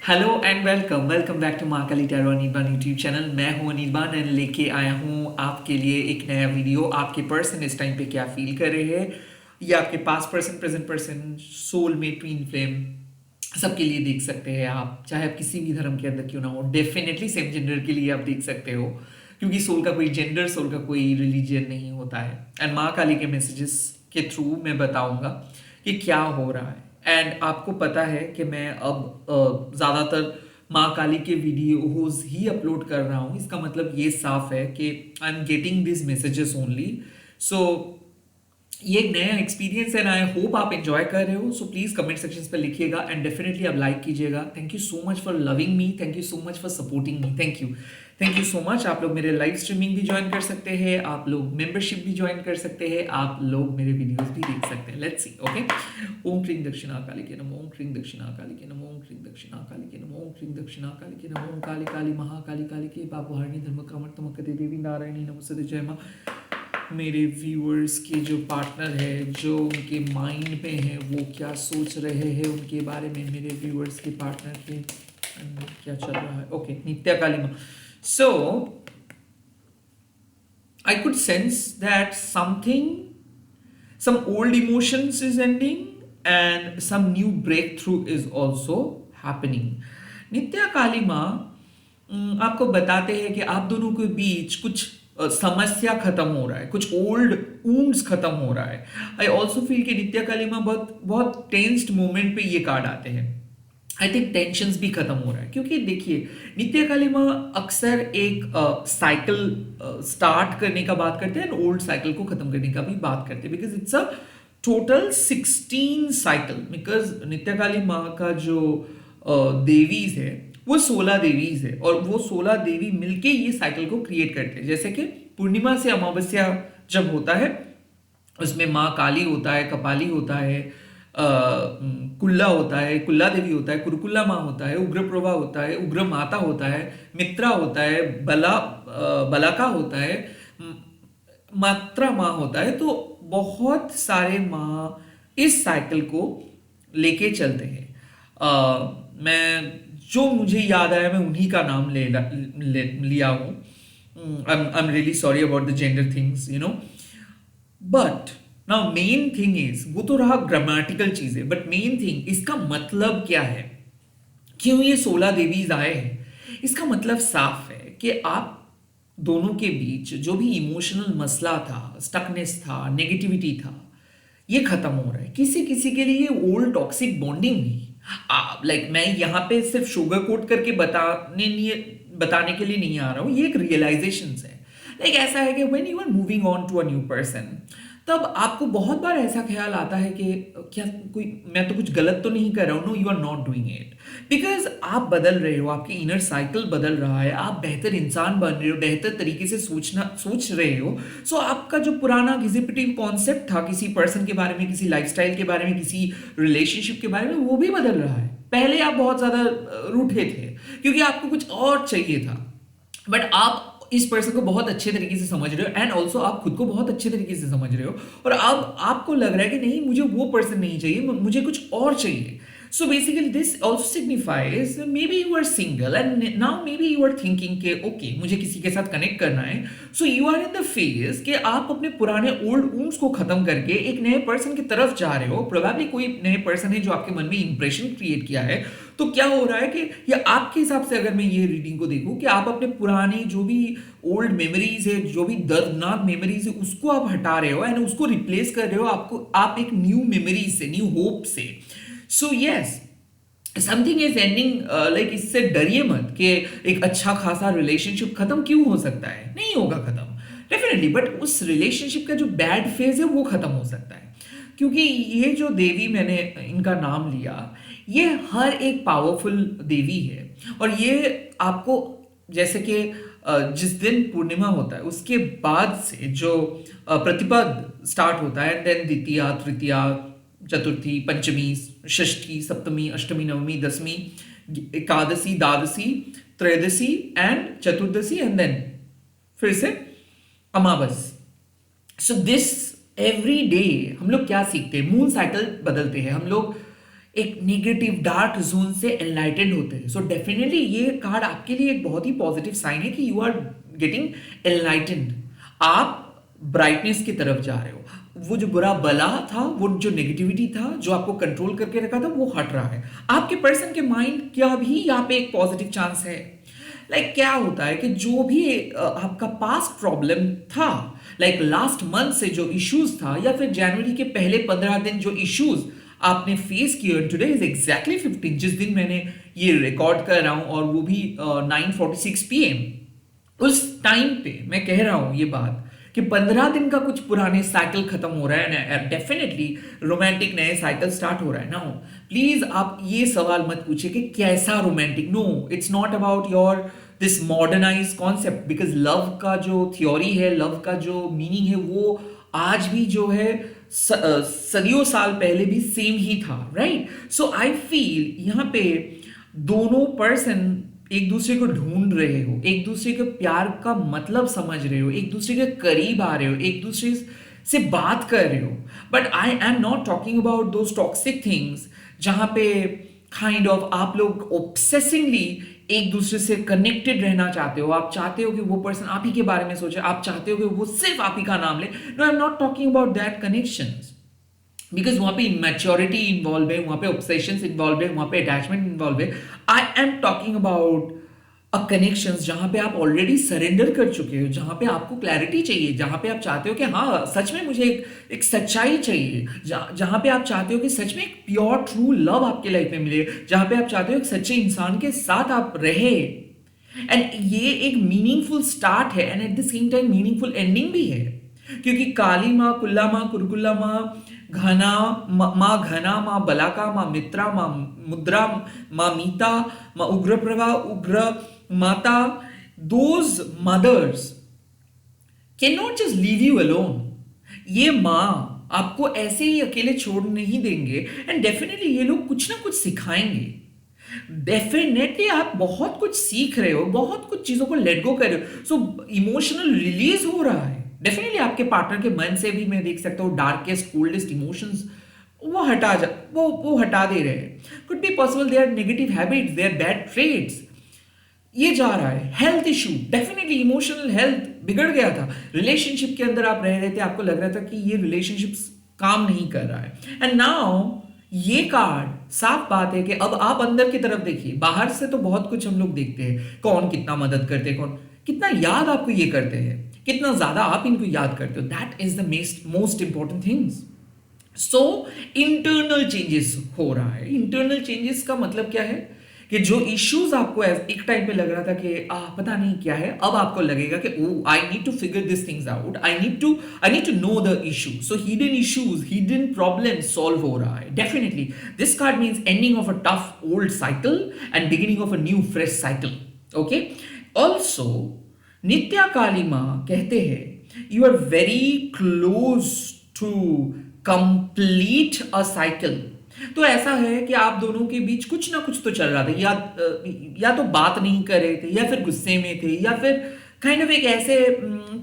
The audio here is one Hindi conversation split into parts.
Hello and welcome back to Mahakali tarot Anirban YouTube channel. मैं हूं अनिर्बान एंड लेके आया हूं आपके लिए एक नया वीडियो। आपके पर्सन इस टाइम पे क्या फील कर रहे हैं, ये आपके past person, present person, soulmate, twin flame, सबके लिए देख सकते हैं आप। चाहे आप किसी भी धर्म के अंदर क्यों ना हो, डेफिनेटली सेम जेंडर के लिए आप देख सकते हो, क्योंकि सोल का कोई जेंडर, सोल का कोई रिलीजन नहीं होता है। एंड माँ काली के मैसेजेस के थ्रू मैं बताऊंगा कि क्या हो रहा है। एंड आपको पता है कि मैं अब ज़्यादातर माँ काली के वीडियोज ही अपलोड कर रहा हूँ। इसका मतलब ये साफ है कि I am getting this messages only. So ये एक नया एक्सपीरियंस है, आई होप आप एंजॉय कर रहे हो। सो प्लीज कमेंट सेक्शन पर लिखिएगा एंड डेफिनेटली आप लाइक कीजिएगा। Thank you so much for loving me, thank you so much for supporting me, thank you so much. आप लोग मेरे लाइव स्ट्रीमिंग भी ज्वाइन कर सकते हैं, आप लोग मेंबरशिप भी ज्वाइन कर सकते हैं, आप लोग मेरे वीडियोस भी देख सकते हैं। Let's see. ओके। ओम क्रीं दक्षिणा काली के नमः, ओम क्रीं दक्षिणा काली के नमः, ओम क्रीं दक्षिणा काली के नमः, ओम क्रीं दक्षिणा काली के नमः, ओम काली काली महाकाली काली के बाबुहारिणी धर्म कामर तमकते देवी नारायणी नमस्ते जय मां। मेरे व्यूअर्स के जो पार्टनर है, जो उनके माइंड में है, वो क्या सोच रहे हैं उनके बारे में, मेरे व्यूअर्स के पार्टनर के क्या चल रहा है। Okay, Nitya कालीमा। So I could sense that something, some old emotions is ending and some new breakthrough is also happening. नित्या कालीमा आपको बताते हैं कि आप दोनों के बीच कुछ समस्या खत्म हो रहा है, कुछ ओल्ड वुंड्स खत्म हो रहा है। आई ऑल्सो फील कि नित्या कालीमा बहुत बहुत टेंस्ड मोमेंट पे ये कार्ड आते हैं। आई थिंक टेंशन भी खत्म हो रहा है, क्योंकि देखिए नित्य कालीमा अक्सर एक साइकिल स्टार्ट करने का बात करते हैं, ओल्ड साइकिल को खत्म करने का भी बात करते हैं, because it's a total 16 cycle. Because नित्य काली माँ का जो देवीज है वो 16 देवीज है, और वो 16 देवी मिलके ये साइकिल को क्रिएट करते हैं। जैसे कि पूर्णिमा से अमावस्या जब होता है, उसमें माँ काली होता है, कपाली होता है, कुल्ला होता है, कुल्ला देवी होता है, कुरुकुल्ला माँ होता है, उग्र प्रभा होता है, उग्र माता होता है, मित्रा होता है, बलाका होता है, मात्रा माँ होता है। तो बहुत सारे माँ इस साइकिल को लेके चलते हैं। मैं जो मुझे याद आया मैं उन्हीं का नाम लिया हूँ। I am really sorry about the gender things, you know. But now main thing is, वो तो रहा ग्रामेटिकल चीजें, बट मेन थिंग इसका मतलब क्या है, क्यों ये 16 देवीज आए हैं। इसका मतलब साफ है कि आप दोनों के बीच जो भी इमोशनल मसला था, स्टकनेस था, नेगेटिविटी था, ये खत्म हो रहा है। किसी किसी के लिए ओल्ड टॉक्सिक बॉन्डिंग नहीं, लाइक मैं यहाँ पे सिर्फ शुगर कोट करके बताने के लिए नहीं आ रहा हूँ, ये एक रियलाइजेशन है। लाइक ऐसा है कि when you are moving on to a new person, तब आपको बहुत बार ऐसा ख्याल आता है कि क्या कोई, मैं तो कुछ गलत तो नहीं कर रहा हूँ। No, you are not doing it, because आप बदल रहे हो, आपकी इनर साइकिल बदल रहा है, आप बेहतर इंसान बन रहे हो, बेहतर तरीके से सोच रहे हो। सो आपका जो पुराना एग्जीक्यूटिव कॉन्सेप्ट था किसी पर्सन के बारे में, किसी लाइफस्टाइल के बारे में, किसी रिलेशनशिप के बारे में, वो भी बदल रहा है। पहले आप बहुत ज्यादा रूठे थे क्योंकि आपको कुछ और चाहिए था, बट आप इस पर्सन को बहुत अच्छे तरीके से समझ रहे हो, एंड ऑल्सो आप खुद को बहुत अच्छे तरीके से समझ रहे हो, और अब आपको लग रहा है कि नहीं, मुझे वो पर्सन नहीं चाहिए, मुझे कुछ और चाहिए। So basically this also signifies maybe you are single and now maybe you are thinking कि okay, मुझे किसी के साथ कनेक्ट करना है। So you are in the phase कि आप अपने पुराने ओल्ड वुंड्स को खत्म करके एक नए पर्सन की तरफ जा रहे हो। प्रोबेबली कोई नए पर्सन है जो आपके मन में इंप्रेशन क्रिएट किया है। तो क्या हो रहा है कि या आपके हिसाब से अगर मैं ये रीडिंग को देखूं कि आप अपने पुराने जो भी ओल्ड मेमोरीज है, जो भी दर्दनाक मेमोरीज है, उसको आप हटा रहे हो एंड उसको रिप्लेस कर रहे हो आप एक न्यू मेमोरीज से, न्यू होप से। So yes, something is ending. Like इससे डरिए मत कि एक अच्छा खासा रिलेशनशिप खत्म क्यों हो सकता है, नहीं होगा खत्म डेफिनेटली, बट उस रिलेशनशिप का जो बैड फेज है वो खत्म हो सकता है। क्योंकि ये जो देवी मैंने इनका नाम लिया, ये हर एक पावरफुल देवी है, और ये आपको जैसे कि जिस दिन पूर्णिमा होता है उसके बाद से जो प्रतिपद स्टार्ट होता है, देन द्वितीया, तृतीया, चतुर्थी, पंचमी, षष्ठी, सप्तमी, अष्टमी, नवमी, दसवीं, एकादशी, द्वादशी, त्रयोदशी एंड चतुर्दशी, एंड देन फिर से अमावस। सो दिस एवरी डे हम लोग क्या सीखते हैं, मून साइकिल बदलते हैं हम लोग। एक नेगेटिव डार्क जोन से एनलाइटेंड होते हैं. सो डेफिनेटली ये कार्ड आपके लिए एक बहुत ही पॉजिटिव साइन है कि यू आर गेटिंग एनलाइटेंड. आप ब्राइटनेस की तरफ जा रहे हो. वो जो बुरा बला था, वो जो नेगेटिविटी था, जो आपको कंट्रोल करके रखा था, वो हट रहा है. आपके पर्सन के माइंड का भी यहाँ पे एक पॉजिटिव चांस है. क्या होता है कि जो भी आपका पास्ट प्रॉब्लम था, लास्ट मंथ से जो इश्यूज था, या फिर जनवरी के पहले 15 दिन जो इश्यूज आपने फेस किए, टुडे इज एग्जैक्टली 15, जिस दिन मैंने ये रिकॉर्ड कर रहा हूं, और वो भी 9:46 PM. उस टाइम पे मैं कह रहा हूं ये बात कि 15 दिन का कुछ पुराने साइकिल खत्म हो रहा है, डेफिनेटली रोमांटिक नए साइकिल स्टार्ट हो रहा है. नाउ प्लीज आप ये सवाल मत पूछिए कि कैसा romantic. No, it's not about your this modernize concept, because love का जो थ्योरी है, लव का जो मीनिंग है, वो आज भी जो है सदियों साल पहले भी सेम ही था, राइट. सो आई फील यहाँ पे दोनों पर्सन एक दूसरे को ढूंढ रहे हो, एक दूसरे के प्यार का मतलब समझ रहे हो, एक दूसरे के करीब आ रहे हो, एक दूसरे से बात कर रहे हो. But I am not talking about those toxic things जहां पे काइंड ऑफ आप लोग ऑब्सेसिंगली एक दूसरे से कनेक्टेड रहना चाहते हो. आप चाहते हो कि वो पर्सन आप ही के बारे में सोचे, आप चाहते हो कि वो सिर्फ आप ही का नाम ले. No, I am not talking about that connections, because वहां पे इमेच्योरिटी इन्वॉल्व है, वहां पे ऑब्सेशंस इन्वॉल्व है, वहां पे अटैचमेंट इन्वॉल्व है. I am talking about a connections जहां पे आप ऑलरेडी सरेंडर कर चुके हो, जहां पे आपको क्लैरिटी चाहिए, जहां पे आप चाहते हो कि हाँ सच में मुझे एक सच्चाई चाहिए, जहां पे आप चाहते हो कि सच में एक प्योर ट्रू लव आपके लाइफ में मिले, जहां पे आप चाहते हो एक सच्चे इंसान के साथ आप रहे. एंड ये एक मीनिंगफुल स्टार्ट है and at the same time meaningful ending भी है, क्योंकि काली माँ, कुल्ला माँ, कुरकुल्ला माँ, घना माँ, घना माँ, बलाका माँ, मित्रा माँ, मुद्रा माँ, मीता माँ, उग्र प्रभा, उग्र माता, those mothers can not just leave you alone. ये माँ आपको ऐसे ही अकेले छोड़ नहीं देंगे, एंड डेफिनेटली ये लोग कुछ ना कुछ सिखाएंगे. डेफिनेटली आप बहुत कुछ सीख रहे हो, बहुत कुछ चीजों को लेट गो कर रहे हो. सो इमोशनल रिलीज हो रहा है. डेफिनेटली आपके पार्टनर के मन से भी मैं देख सकता हूँ डार्केस्ट कोल्डेस्ट इमोशंस वो हटा दे रहे हैं. Could be possible they are negative habits, they are bad trades. ये जा रहा है. Health issue, definitely emotional health बिगड़ गया था. रिलेशनशिप के अंदर आप रह रहे थे, आपको लग रहा था कि ये रिलेशनशिप काम नहीं कर रहा है, एंड नाउ ये कार्ड साफ बात है कि अब आप अंदर की तरफ देखिए. बाहर से तो बहुत कुछ हम लोग देखते हैं, कौन कितना मदद करते हैं, कौन कितना याद आपको ये करते हैं, कितना ज्यादा आप इनको याद करते हो. That is the most important things. So internal changes हो रहा है. इंटरनल चेंजेस का मतलब क्या है कि जो इश्यूज आपको एक टाइम पे लग रहा था कि पता नहीं क्या है, अब आपको लगेगा कि oh I need to figure this things out, I need to know the issue. So hidden issues, hidden problem solve हो रहा है. Definitely this card means ending of a tough old cycle and beginning of a new fresh cycle. Okay. Also Nitya Kali माँ कहते हैं you are very close to complete a cycle. तो ऐसा है कि आप दोनों के बीच कुछ ना कुछ तो चल रहा था, या तो बात नहीं कर रहे थे, या फिर गुस्से में थे, या फिर काइंड ऑफ एक ऐसे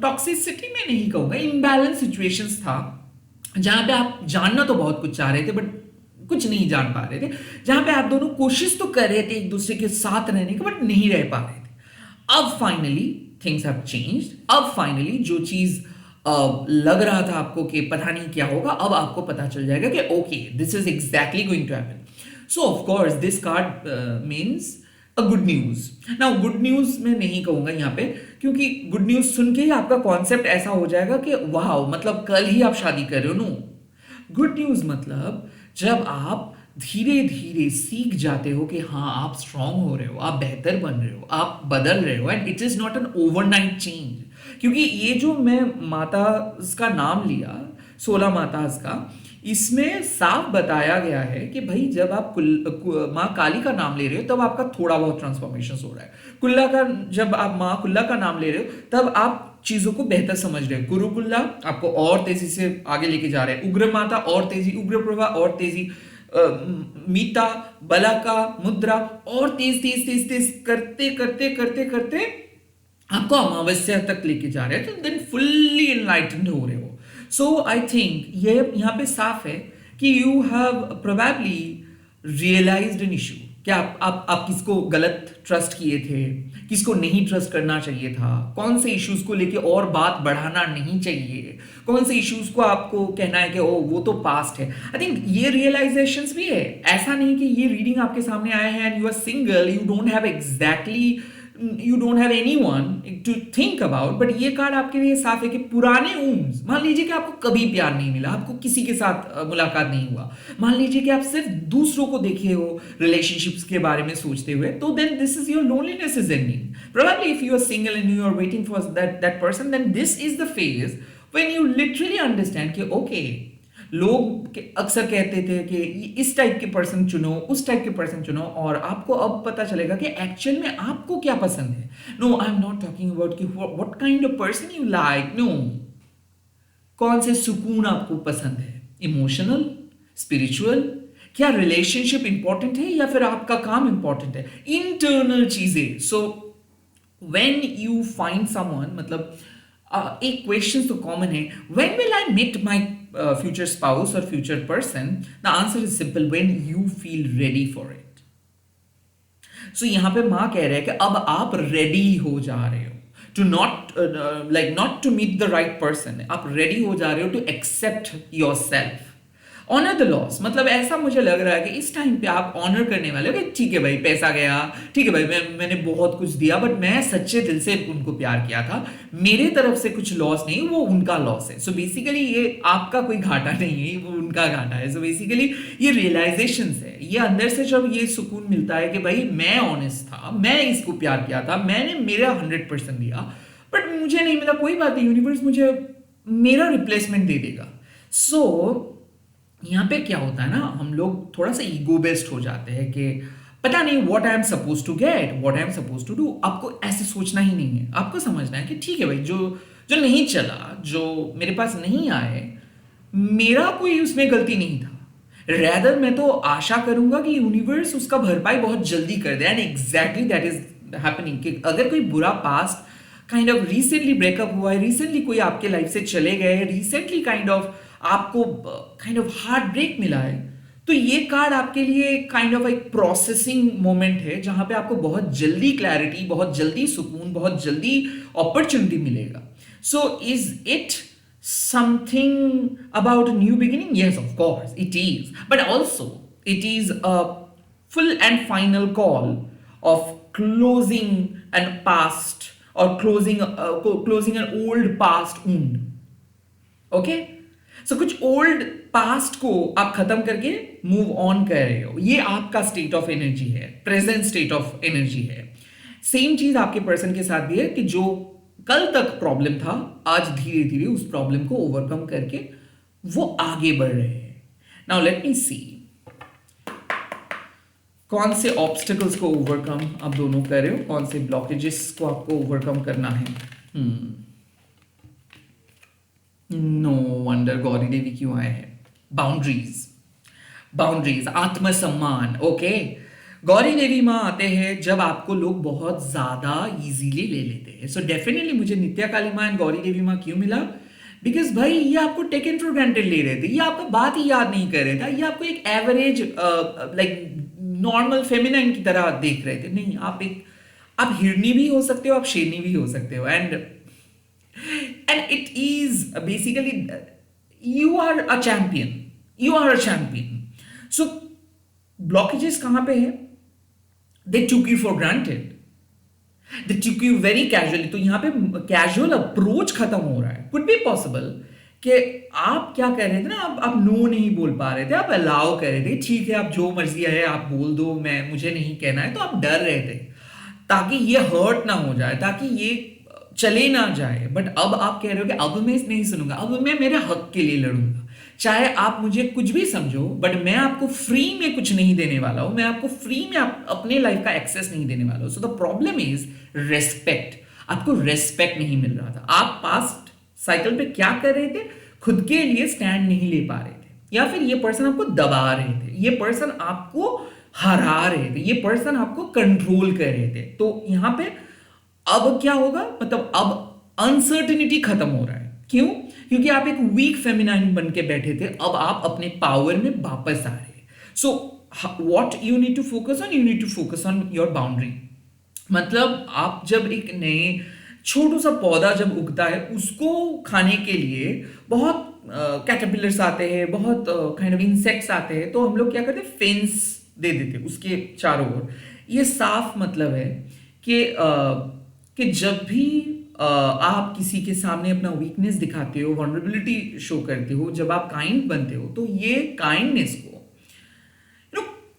टॉक्सिसिटी में नहीं कहूंगा, इम्बैलेंस सिचुएशंस था जहां पे आप जानना तो बहुत कुछ चाह रहे थे बट कुछ नहीं जान पा रहे थे, जहां पे आप दोनों कोशिश तो कर रहे थे एक दूसरे के साथ रहने की बट नहीं रह पा रहे थे. अब फाइनली थिंग्स हैव चेंज्ड. अब फाइनली जो चीज लग रहा था आपको कि पता नहीं क्या होगा, अब आपको पता चल जाएगा कि okay this is exactly going to happen. So of course this card means a good news. Now good news मैं नहीं कहूंगा यहाँ पे, क्योंकि गुड न्यूज सुन के ही आपका कॉन्सेप्ट ऐसा हो जाएगा कि वाह मतलब कल ही आप शादी कर रहे हो. नो, गुड न्यूज मतलब जब आप धीरे धीरे सीख जाते हो कि हाँ आप स्ट्रांग हो रहे हो, आप बेहतर बन रहे हो, आप बदल रहे हो, and it is not an overnight change. क्योंकि ये जो मैं माता का नाम लिया, 16 माता का, इसमें साफ बताया गया है कि भाई जब आप माँ काली का नाम ले रहे हो तब आपका थोड़ा बहुत ट्रांसफॉर्मेशन हो रहा है. कुल्ला का, जब आप माँ कुल्ला का नाम ले रहे हो तब आप चीजों को बेहतर समझ रहे हो. गुरुकुल्ला आपको और तेजी से आगे लेके जा रहे हैं. उग्र माता और तेजी, उग्र प्रभा और तेजी, मीता, बलाका, मुद्रा और तेज तेज तेज तेज करते करते करते करते आपको अमावस्या तक लेके जा रहे हैं. तो देन फुल्ली एनलाइटेंड हो रहे हो. सो आई थिंक ये यहाँ पे साफ है कि you have probably realised an issue, क्या आप किसको गलत ट्रस्ट किए थे, किसको नहीं ट्रस्ट करना चाहिए था, कौन से इश्यूज को लेके और बात बढ़ाना नहीं चाहिए, कौन से इश्यूज को आपको कहना है कि ओ वो तो पास्ट है। आई थिंक ये रियलाइजेशंस भी है। ऐसा नहीं कि ये रीडिंग आपके सामने आया है and you are single, you don't have anyone to think about, but ये कार्ड आपके लिए साफ है कि पुराने वुंड्स, मान लीजिए कि आपको कभी प्यार नहीं मिला, आपको किसी के साथ मुलाकात नहीं हुआ, मान लीजिए कि आप सिर्फ दूसरों को देखे हो रिलेशनशिप्स के बारे में सोचते हुए, तो then this is your loneliness is ending. Probably if you are single and you are waiting for that person, then this is the phase when you literally understand कि ओके, लोग अक्सर कहते थे कि इस टाइप के पर्सन चुनो, उस टाइप के पर्सन चुनो, और आपको अब पता चलेगा कि एक्चुअल में आपको क्या पसंद है। No, I am not talking about कि what kind of person you like, no, कौन से सुकून आपको पसंद है, इमोशनल, स्पिरिचुअल, क्या रिलेशनशिप इंपॉर्टेंट है या फिर आपका काम इंपॉर्टेंट है, इंटरनल चीजें। So when you find someone, मतलब एक क्वेश्चन तो कॉमन है, when will I meet my future spouse or future person? The answer is simple: when you feel ready for it. So यहाँ पे माँ कह रहे हैं कि अब आप रेडी हो जा रहे हो to not to meet the right person. आप रेडी हो जा रहे हो to accept yourself. Honour the loss, मतलब ऐसा मुझे लग रहा है कि इस टाइम पे आप ऑनर करने वाले हो कि ठीक है भाई, पैसा गया, ठीक है भाई, मैंने बहुत कुछ दिया, बट मैं सच्चे दिल से उनको प्यार किया था, मेरे तरफ से कुछ लॉस नहीं, वो उनका लॉस है। सो बेसिकली ये आपका कोई घाटा नहीं है, वो उनका घाटा है। सो बेसिकली ये रियलाइजेशन है, ये अंदर से जब ये सुकून मिलता है कि भाई मैं ऑनेस्ट था, मैं इसको प्यार किया था, मैंने मेरा 100% दिया, बट मुझे नहीं मिला, कोई बात नहीं, यूनिवर्स मुझे मेरा रिप्लेसमेंट दे देगा। सो यहाँ पे क्या होता है ना, हम लोग थोड़ा सा ईगो बेस्ड हो जाते हैं कि पता नहीं what I am suppose to get, what I am suppose to do. आपको ऐसे सोचना ही नहीं है, आपको समझना है कि ठीक है भाई, जो जो नहीं चला, जो मेरे पास नहीं आए, मेरा कोई उसमें गलती नहीं था। रैदर मैं तो आशा करूंगा कि यूनिवर्स उसका भरपाई बहुत जल्दी कर दे, and exactly that is happening. कि अगर कोई बुरा past kind of recently breakup हुआ है, रिसेंटली कोई आपके लाइफ से चले गए, रिसेंटली काइंड ऑफ आपको काइंड ऑफ हार्ट ब्रेक मिला है, तो ये कार्ड आपके लिए काइंड ऑफ एक प्रोसेसिंग मोमेंट है, जहां पे आपको बहुत जल्दी क्लैरिटी, बहुत जल्दी सुकून, बहुत जल्दी अपॉर्चुनिटी मिलेगा। So is it something about new beginning? Yes, of course it is, but also it is a full and final call of closing and past, or closing an old past wound. Okay? So कुछ ओल्ड पास्ट को आप खत्म करके मूव ऑन कर रहे हो, ये आपका स्टेट ऑफ एनर्जी है, प्रेजेंट स्टेट ऑफ एनर्जी है। सेम चीज आपके पर्सन के साथ भी है कि जो कल तक प्रॉब्लम था, आज धीरे धीरे उस प्रॉब्लम को ओवरकम करके वो आगे बढ़ रहे हैं। नाउ लेट मी सी कौन से ऑब्स्टिकल्स को ओवरकम आप दोनों कर रहे हो, कौन से ब्लॉकेजेस को आपको ओवरकम करना है। नो वंडर गौरी देवी क्यों आए हैं। बाउंड्रीज, आत्मसम्मान। ओके, गौरी देवी माँ आते हैं जब आपको लोग बहुत ज्यादा इजीली ले लेते हैं। सो डेफिनेटली मुझे नित्या काली माँ एंड गौरी देवी माँ क्यों मिला, बिकॉज भाई ये आपको टेकन फॉर ग्रांटेड ले रहे थे, ये आपका बात ही याद नहीं कर रहे थे, ये आपको एक एवरेज लाइक नॉर्मल फेमिनाइन की तरह देख रहे थे। नहीं, आप हिरनी भी हो सकते हो, आप शेरनी भी हो सकते हो, and it is basically you are a champion. So blockages कहां पे है? They took you for granted, they took you very casually. तो यहां पे कैजुअल अप्रोच खत्म हो रहा है। could be possible कि आप क्या कह रहे थे ना, आप नो नहीं बोल पा रहे थे, आप अलाउ कर रहे थे, ठीक है आप जो मर्जी है आप बोल दो, मुझे नहीं कहना है, तो आप डर रहे थे ताकि ये हर्ट ना हो जाए, ताकि ये चले ना जाए। बट अब आप कह रहे हो कि अब मैं नहीं सुनूंगा, अब मैं मेरे हक के लिए लड़ूंगा, चाहे आप मुझे कुछ भी समझो, बट मैं आपको फ्री में कुछ नहीं देने वाला हूं, मैं आपको फ्री में अपने लाइफ का एक्सेस नहीं देने वाला हूं। So the problem is respect, आपको रेस्पेक्ट नहीं मिल रहा था। आप पास्ट साइकिल पे क्या कर रहे थे, खुद के लिए स्टैंड नहीं ले पा रहे थे, या फिर ये पर्सन आपको दबा रहे थे, ये पर्सन आपको हरा रहे थे, ये पर्सन आपको कंट्रोल कर रहे थे। तो यहां पे अब क्या होगा, मतलब अब अनसर्टेनिटी खत्म हो रहा है। क्यों? क्योंकि आप एक वीक फेमिनाइन बन के बैठे थे, अब आप अपने पावर में वापस आ रहे हैं। सो what you need to focus on, you need to focus on your boundary. मतलब आप जब एक नए छोटू सा पौधा जब उगता है उसको खाने के लिए बहुत कैटरपिलर्स आते हैं, बहुत काइंड ऑफ इंसेक्ट्स आते हैं, तो हम लोग क्या करते हैं, फेंस दे देते हैं उसके चारों ओर। ये साफ मतलब है कि कि जब भी आप किसी के सामने अपना वीकनेस दिखाते हो, वनरेबिलिटी शो करते हो, जब आप काइंड बनते हो, तो ये काइंडनेस को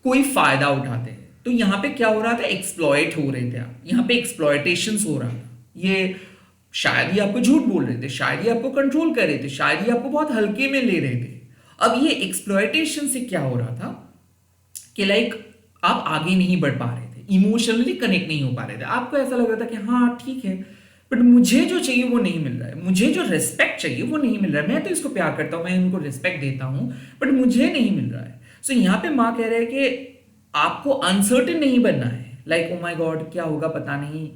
कोई फायदा उठाते हैं। तो यहाँ पे क्या हो रहा था, एक्सप्लॉइट हो रहे थे आप, यहाँ पे एक्सप्लॉयटेशन हो रहा था। ये शायद ही आपको झूठ बोल रहे थे, शायद ही आपको कंट्रोल कर रहे थे, शायद ही आपको बहुत हल्के में ले रहे थे। अब ये एक्सप्लॉयटेशन से क्या हो रहा था कि लाइक आप आगे नहीं बढ़ पा रहे थे, इमोशनली कनेक्ट नहीं हो पा रहे थे। आपको ऐसा लग रहा था कि हाँ ठीक है, बट मुझे जो चाहिए वो नहीं मिल रहा है, मुझे जो रिस्पेक्ट चाहिए वो नहीं मिल रहा है। मैं तो इसको प्यार करता हूँ, मैं इनको रिस्पेक्ट देता हूँ, बट मुझे नहीं मिल रहा है। सो यहाँ पे माँ कह रहे हैं कि आपको अनसर्टेन नहीं बनना है, लाइक ओ माय गॉड क्या होगा पता नहीं,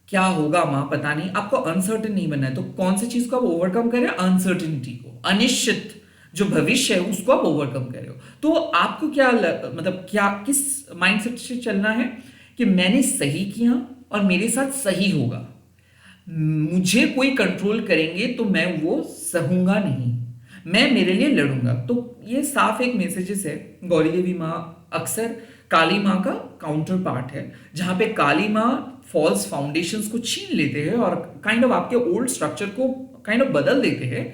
क्या होगा माँ पता नहीं। आपको अनसर्टेन नहीं बनना है। तो कौन सी चीज को आप ओवरकम कर रहे हो, अनसर्टेनिटी को, अनिश्चित जो भविष्य है उसको आप ओवरकम कर रहे हो। तो आपको क्या मतलब क्या किस माइंडसेट से चलना है कि मैंने सही किया और मेरे साथ सही होगा, मुझे कोई कंट्रोल करेंगे तो मैं वो सहूंगा नहीं, मैं मेरे लिए लड़ूंगा। तो ये साफ एक मैसेजेस है। गौरी देवी माँ अक्सर काली माँ का काउंटर पार्ट है, जहां पे काली माँ फॉल्स फाउंडेशंस को छीन लेते हैं और काइंड ऑफ आपके ओल्ड स्ट्रक्चर को काइंड ऑफ बदल देते हैं।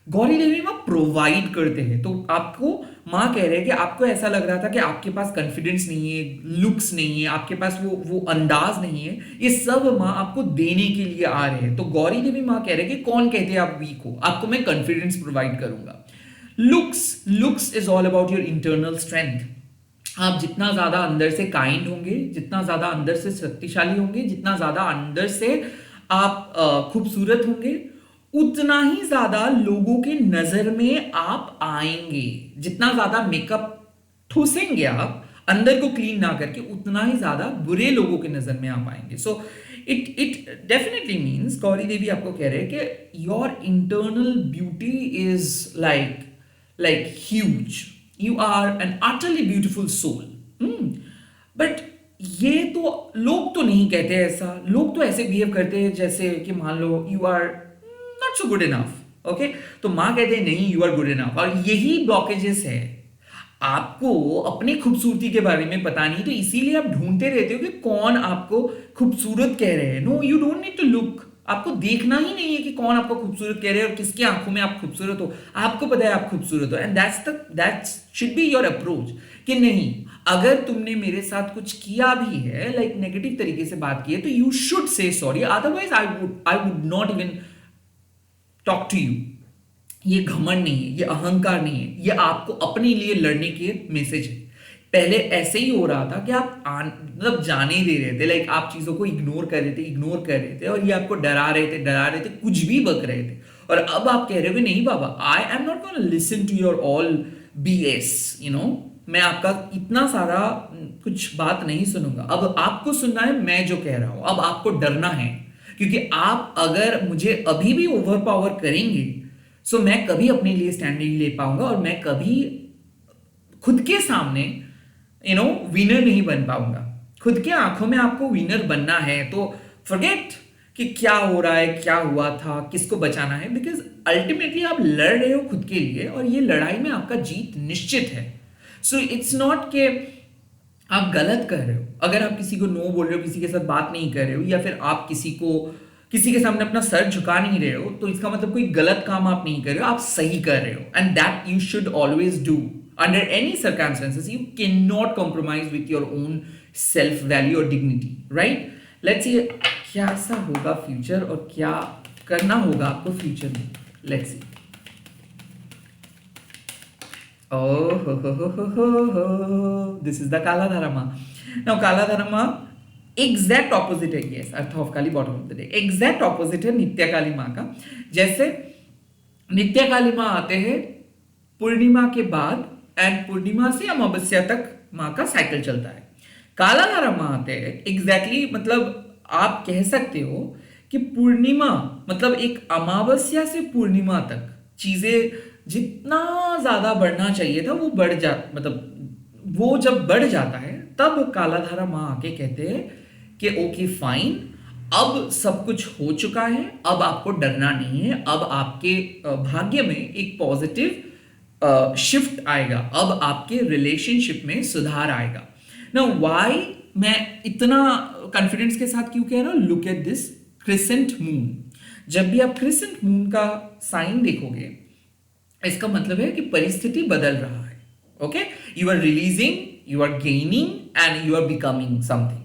गौरी देवी माँ प्रोवाइड करते हैं। तो आपको माँ कह रहे हैं कि आपको ऐसा लग रहा था कि आपके पास कॉन्फिडेंस नहीं है, लुक्स नहीं है, आपके पास वो अंदाज नहीं है, ये सब माँ आपको देने के लिए आ रहे हैं। तो गौरी देवी माँ कह रहे हैं कि कौन कहते हैं आप वीक हो, आपको मैं कॉन्फिडेंस प्रोवाइड करूंगा। Looks is all about your internal strength. आप जितना ज्यादा अंदर से काइंड होंगे, जितना ज्यादा अंदर से शक्तिशाली होंगे, जितना ज्यादा अंदर से आप खूबसूरत होंगे, उतना ही ज्यादा लोगों के नजर में आप आएंगे। जितना ज्यादा मेकअप ठूसेंगे आप अंदर को क्लीन ना करके, उतना ही ज्यादा बुरे लोगों के नजर में आप आएंगे। So it definitely means, Gauri Devi आपको कह रहे हैं कि your internal beauty is like huge, you are an utterly beautiful soul. But ये तो लोग तो नहीं कहते ऐसा, लोग तो ऐसे बिहेव करते हैं जैसे कि मान लो you are not so good enough. Okay, तो माँ कहते हैं नहीं, यू आर गुड इनफ। और यही ब्लॉकेजेस है, आपको अपनी खूबसूरती के बारे में पता नहीं, तो इसीलिए आप ढूंढते रहते हो कि कौन आपको खूबसूरत कह रहे हैं। No, you don't need to look, आपको देखना ही नहीं है कि कौन आपको खूबसूरत कह रहे हैं और किसकी आंखों में आप खूबसूरत हो। आपको पता है आप खूबसूरत हो, and that should be your approach. कि नहीं, अगर तुमने मेरे साथ कुछ किया भी है, लाइक नेगेटिव तरीके से बात की है, तो you should say sorry, otherwise I would not even talk to you. ये घमंड नहीं है, ये अहंकार नहीं है, ये आपको अपने लिए लड़ने के मैसेज है। पहले ऐसे ही हो रहा था कि आप मतलब जाने ही दे रहे थे, लाइक आप चीजों को इग्नोर कर रहे थे और ये आपको डरा रहे थे, कुछ भी बक रहे थे। और अब आप कह रहे हो नहीं बाबा, I am not gonna listen to your all BS, you know, मैं आपका इतना सारा कुछ बात नहीं सुनूंगा। अब आपको सुनना है मैं जो कह रहा हूं, अब आपको डरना है, क्योंकि आप अगर मुझे अभी भी ओवर पावर करेंगे, सो मैं कभी अपने लिए स्टैंड नहीं ले पाऊंगा और मैं कभी खुद के सामने विनर नहीं बन पाऊंगा। खुद के आंखों में आपको विनर बनना है, तो फॉरगेट कि क्या हो रहा है, क्या हुआ था, किसको बचाना है, बिकॉज अल्टीमेटली आप लड़ रहे हो खुद के लिए और ये लड़ाई में आपका जीत निश्चित है। सो इट्स नॉट कि आप गलत कर रहे हो अगर आप किसी को नो बोल रहे हो, किसी के साथ बात नहीं कर रहे हो, या फिर आप किसी के सामने अपना सर झुका नहीं रहे हो, तो इसका मतलब कोई गलत काम आप नहीं कर रहे हो, आप सही कर रहे हो। And that you should always do under any circumstances. You can not compromise with your own self value और डिग्निटी, राइट। लेट्स सी कैसा होगा फ्यूचर और क्या करना होगा आपको फ्यूचर में। Let's see. This is the Kaladharma. Now Kaladharma exact opposite है, yes, earth of Kali bottom of the day, exact opposite है नित्य काली माँ का। जैसे नित्य काली माँ आते हैं पूर्णिमा के बाद, एंड पूर्णिमा से अमावस्या तक माँ का साइकिल चलता है। कालाधारा माँ आते हैं एग्जैक्टली, मतलब आप कह सकते हो कि पूर्णिमा मतलब एक अमावस्या से पूर्णिमा तक चीजें जितना ज्यादा बढ़ना चाहिए था वो बढ़ जा मतलब वो जब बढ़ जाता है तब कालाधारा माँ आके कहते हैं कि ओके फाइन, अब सब कुछ हो चुका है, अब आपको डरना नहीं है, अब आपके भाग्य में एक पॉजिटिव शिफ्ट आएगा, अब आपके रिलेशनशिप में सुधार आएगा। ना वाई मैं इतना कॉन्फिडेंस के साथ क्यों कह रहा हूं? Look at this crescent moon. जब भी आप क्रिसेंट मून का साइन देखोगे, इसका मतलब है कि परिस्थिति बदल रहा है। Okay, you are releasing, you are gaining and you are becoming something.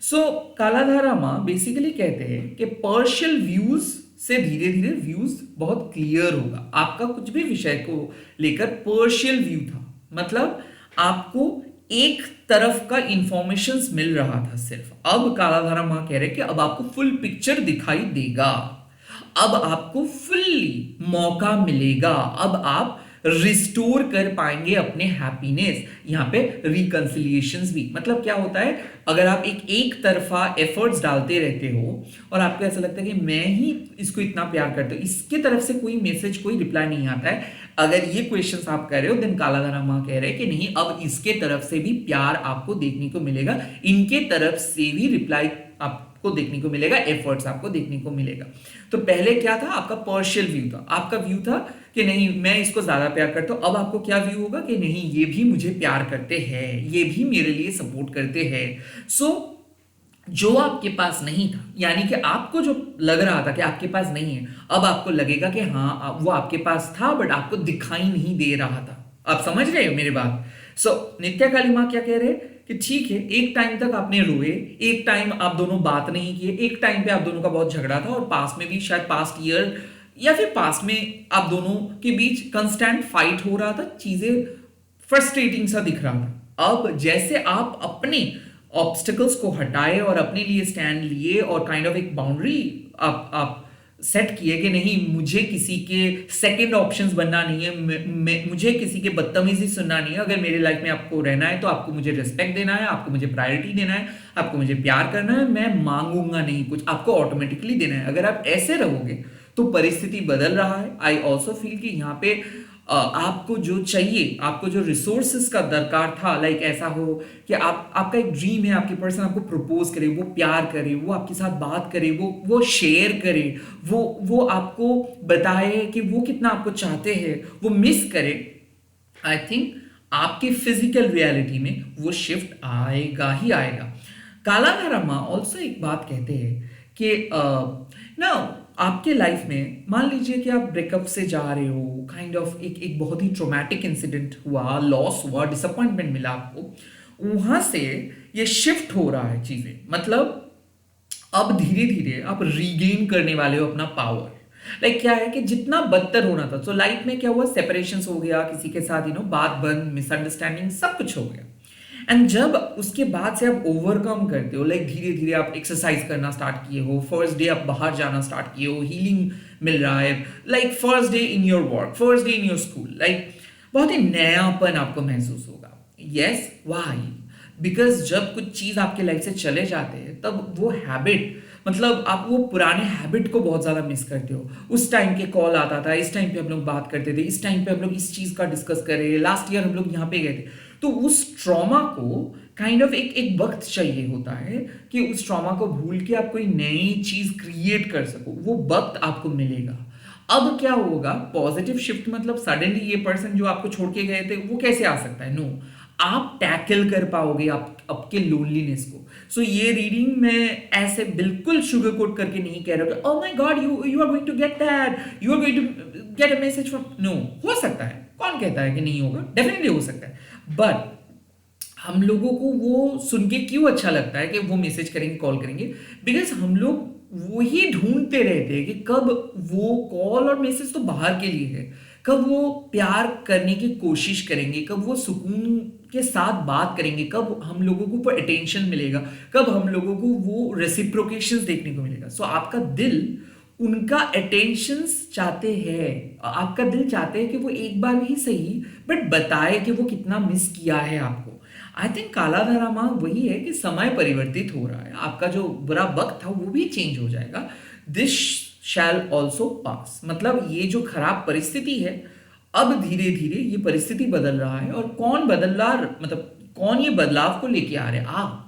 So Kaladhara माँ बेसिकली कहते हैं कि पर्शियल व्यूज से धीरे धीरे व्यूज बहुत क्लियर होगा। आपका कुछ भी विषय को लेकर पर्शियल व्यू था, मतलब आपको एक तरफ का इंफॉर्मेशन मिल रहा था सिर्फ। अब कालाधारा माँ कह रहे कि अब आपको फुल पिक्चर दिखाई देगा, अब आपको फुल्ली मौका मिलेगा, अब आप रिस्टोर कर पाएंगे अपने हैप्पीनेस। यहाँ पे रिकंसिलिएशंस भी, मतलब क्या होता है, अगर आप एक तरफा एफर्ट्स डालते रहते हो और आपको ऐसा लगता है कि मैं ही इसको इतना प्यार करता हूँ, इसके तरफ से कोई मैसेज, कोई रिप्लाई नहीं आता है, अगर ये क्वेश्चंस आप कर रहे हो, देन कालाधारा माँ कह रहे हैं कि नहीं, अब इसके तरफ से भी प्यार आपको देखने को मिलेगा, इनके तरफ से भी रिप्लाई आपको देखने को मिलेगा, एफर्ट्स आपको देखने को मिलेगा। तो पहले क्या था, आपका पर्शियल व्यू था, आपका व्यू था कि नहीं मैं इसको ज्यादा प्यार करता हूं। अब आपको क्या व्यू होगा कि नहीं, ये भी मुझे प्यार करते हैं, ये भी मेरे लिए सपोर्ट करते हैं। सो जो आपके पास नहीं था, यानी कि आपको जो लग रहा था कि आपके पास नहीं है, अब आपको लगेगा कि हाँ वो आपके पास था बट आपको दिखाई नहीं दे रहा था। आप समझ रहे हो मेरी बात? सो नित्या काली माँ क्या कह रहे हैं कि ठीक है, एक टाइम तक आपने रोए, एक टाइम आप दोनों बात नहीं किए, एक टाइम पे आप दोनों का बहुत झगड़ा था, और पास में भी शायद पास्ट ईयर या फिर पास्ट में आप दोनों के बीच कंस्टेंट फाइट हो रहा था, चीजें फ्रस्ट्रेटिंग सा दिख रहा था। अब जैसे आप अपने ऑब्स्टिकल्स को हटाए और अपने लिए स्टैंड लिए और काइंड ऑफ एक बाउंड्री आप सेट किए कि नहीं, मुझे किसी के सेकंड ऑप्शंस बनना नहीं है, मुझे किसी के बदतमीजी सुनना नहीं है। अगर मेरे लाइफ में आपको रहना है तो आपको मुझे रिस्पेक्ट देना है, आपको मुझे प्रायोरिटी देना है, आपको मुझे प्यार करना है, मैं मांगूंगा नहीं कुछ, आपको ऑटोमेटिकली देना है। अगर आप ऐसे रहोगे तो परिस्थिति बदल रहा है। आई ऑल्सो फील कि यहाँ पे आपको जो चाहिए, आपको जो रिसोर्सेस का दरकार था, लाइक ऐसा हो कि आपका एक ड्रीम है, आपके पर्सन आपको प्रपोज करे, वो प्यार करे, वो आपके साथ बात करे, वो शेयर करे, वो आपको बताए कि वो कितना आपको चाहते हैं, वो मिस करे। आई थिंक आपके फिजिकल रियलिटी में वो शिफ्ट आएगा ही आएगा। कालाधारा माँ ऑल्सो एक बात कहते हैं कि ना आपके लाइफ में मान लीजिए कि आप ब्रेकअप से जा रहे हो, काइंड ऑफ एक बहुत ही ट्रोमैटिक इंसिडेंट हुआ, लॉस हुआ, डिसअपॉइंटमेंट मिला आपको, वहां से ये शिफ्ट हो रहा है चीजें, मतलब अब धीरे धीरे आप रीगेन करने वाले हो अपना पावर। लाइक क्या है कि जितना बदतर होना था, तो लाइफ में क्या हुआ, सेपरेशन हो गया किसी के साथ, बात बंद, मिसअंडरस्टैंडिंग, सब कुछ हो गया। एंड जब उसके बाद से आप ओवरकम करते हो, लाइक धीरे धीरे आप एक्सरसाइज करना स्टार्ट किए हो, फर्स्ट डे आप बाहर जाना स्टार्ट किए हो, हीलिंग मिल रहा है, like first day in your work, first day in your school, like बहुत ही नयापन आपको महसूस होगा। Yes, why? बिकॉज जब कुछ चीज आपके लाइफ से चले जाते हैं तब वो हैबिट, मतलब आप वो पुराने हैबिट को बहुत ज्यादा मिस करते हो। उस टाइम के कॉल आता था, इस टाइम पे हम लोग बात करते थे, इस टाइम पे हम लोग इस चीज का डिस्कस कर रहे हैं, लास्ट ईयर हम लोग यहाँ पे गए थे। तो उस ट्रॉमा को काइंड ऑफ एक वक्त चाहिए होता है कि उस ट्रॉमा को भूल के आप कोई नई चीज क्रिएट कर सको, वो वक्त आपको मिलेगा। अब क्या होगा, पॉजिटिव शिफ्ट, मतलब सडनली ये पर्सन जो आपको छोड़ के गए थे वो कैसे आ सकता है? नो, आप टैकल कर पाओगे आप आपके लोनलीनेस को। सो ये रीडिंग में ऐसे बिल्कुल शुगर कोट करके नहीं कह रहा कि oh my God you are going to get that, you are going to get a message from, no, हो सकता है, कौन कहता है कि नहीं होगा, डेफिनेटली हो सकता है, बट हम लोगों को वो सुन के क्यों अच्छा लगता है कि वो मैसेज करेंगे, कॉल करेंगे, बिकॉज हम लोग वो ही ढूंढते रहते हैं कि कब वो कॉल और मैसेज तो बाहर के लिए है, कब वो प्यार करने की कोशिश करेंगे, कब वो सुकून के साथ बात करेंगे, कब हम लोगों को अटेंशन मिलेगा, कब हम लोगों को वो रेसिप्रोकेशंस देखने को मिलेगा। सो आपका दिल उनका अटेंशंस चाहते हैं, आपका दिल चाहते हैं कि वो एक बार ही सही बट बताए कि वो कितना मिस किया है आपको। आई थिंक कालाधारा माँ वही है कि समय परिवर्तित हो रहा है, आपका जो बुरा वक्त था वो भी चेंज हो जाएगा। दिस शैल ऑल्सो पास, मतलब ये जो खराब परिस्थिति है अब धीरे धीरे ये परिस्थिति बदल रहा है, और कौन बदल रहा, मतलब कौन ये बदलाव को लेके आ रहे हैं?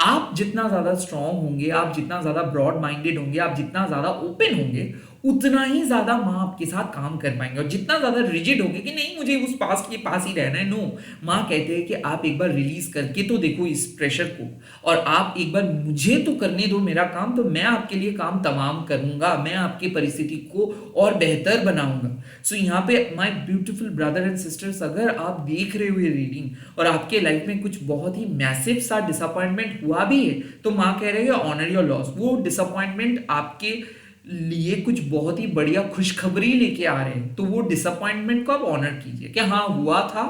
आप जितना ज्यादा स्ट्रांग होंगे, आप जितना ज्यादा ब्रॉड माइंडेड होंगे, आप जितना ज्यादा ओपन होंगे, उतना ही ज्यादा माँ आपके साथ काम कर पाएंगे। और जितना ज्यादा रिजिड होंगे कि नहीं मुझे उस पास के पास ही रहना है, नो, माँ कहते हैं कि आप एक बार रिलीज करके तो देखो इस प्रेशर को, और आप एक बार मुझे तो करने दो मेरा काम, तो मैं आपके लिए काम तमाम करूंगा, मैं आपकी परिस्थिति को और बेहतर बनाऊंगा। सो यहाँ पे my beautiful brother and sisters, अगर आप देख रहे हो ये रीडिंग और आपके लाइफ में कुछ बहुत ही मैसिव सा डिसअपॉइंटमेंट हुआ भी है, तो माँ कह रही है ऑनर योर लॉस। वो डिसअपॉइंटमेंट आपके लिए कुछ बहुत ही बढ़िया खुशखबरी लेके आ रहे हैं, तो वो डिसअपॉइंटमेंट को आप ऑनर कीजिए कि हाँ हुआ था,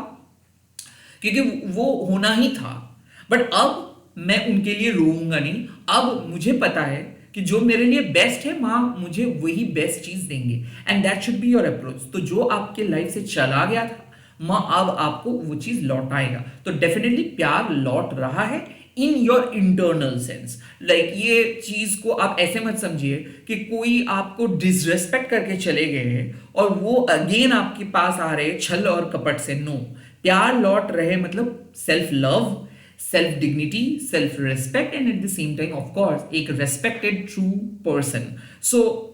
क्योंकि वो होना ही था। बट अब मैं उनके लिए रोऊंगा नहीं, अब मुझे पता है कि जो मेरे लिए बेस्ट है माँ मुझे वही बेस्ट चीज देंगे, and that should be your approach. तो जो आपके लाइफ से चला गया था, माँ अब आपको वो चीज लौटाएगा। तो डेफिनेटली प्यार लौट रहा है in your internal sense. Like ये चीज को आप ऐसे मत समझिए कि कोई आपको डिसरेस्पेक्ट करके चले गए हैं और वो अगेन आपके पास आ रहे छल और कपट से। नो, प्यार लौट रहे मतलब self love, self dignity, self respect, and at the same time of course एक रेस्पेक्टेड ट्रू पर्सन। सो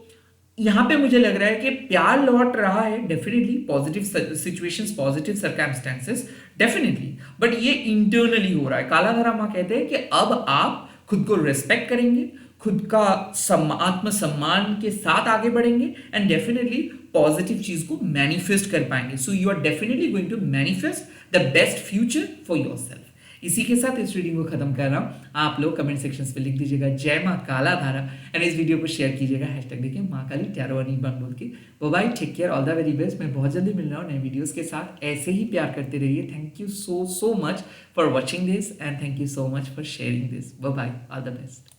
यहां पे मुझे लग रहा है कि प्यार लौट रहा है, definitely positive situations, positive circumstances, definitely, but ये इंटरनली हो रहा है। कालाधारा माँ कहते हैं कि अब आप खुद को रेस्पेक्ट करेंगे, खुद का आत्मसम्मान के साथ आगे बढ़ेंगे, एंड डेफिनेटली पॉजिटिव चीज को मैनिफेस्ट कर पाएंगे। So you are definitely going to manifest the best future for yourself. इसी के साथ इस रीडिंग को खत्म कर रहा हूं। आप लोग कमेंट सेक्शंस पे लिख दीजिएगा जय माँ कालाधारा, एंड इस वीडियो को शेयर कीजिएगा हैशटैग देखिए माँ काली टैरो अनिबन बोल के। Bye, take care, all the very best. मैं बहुत जल्दी मिल रहा हूँ नए वीडियोस के साथ। ऐसे ही प्यार करते रहिए। Thank you so much for watching this, and thank you so much for sharing this. Bye, all the best.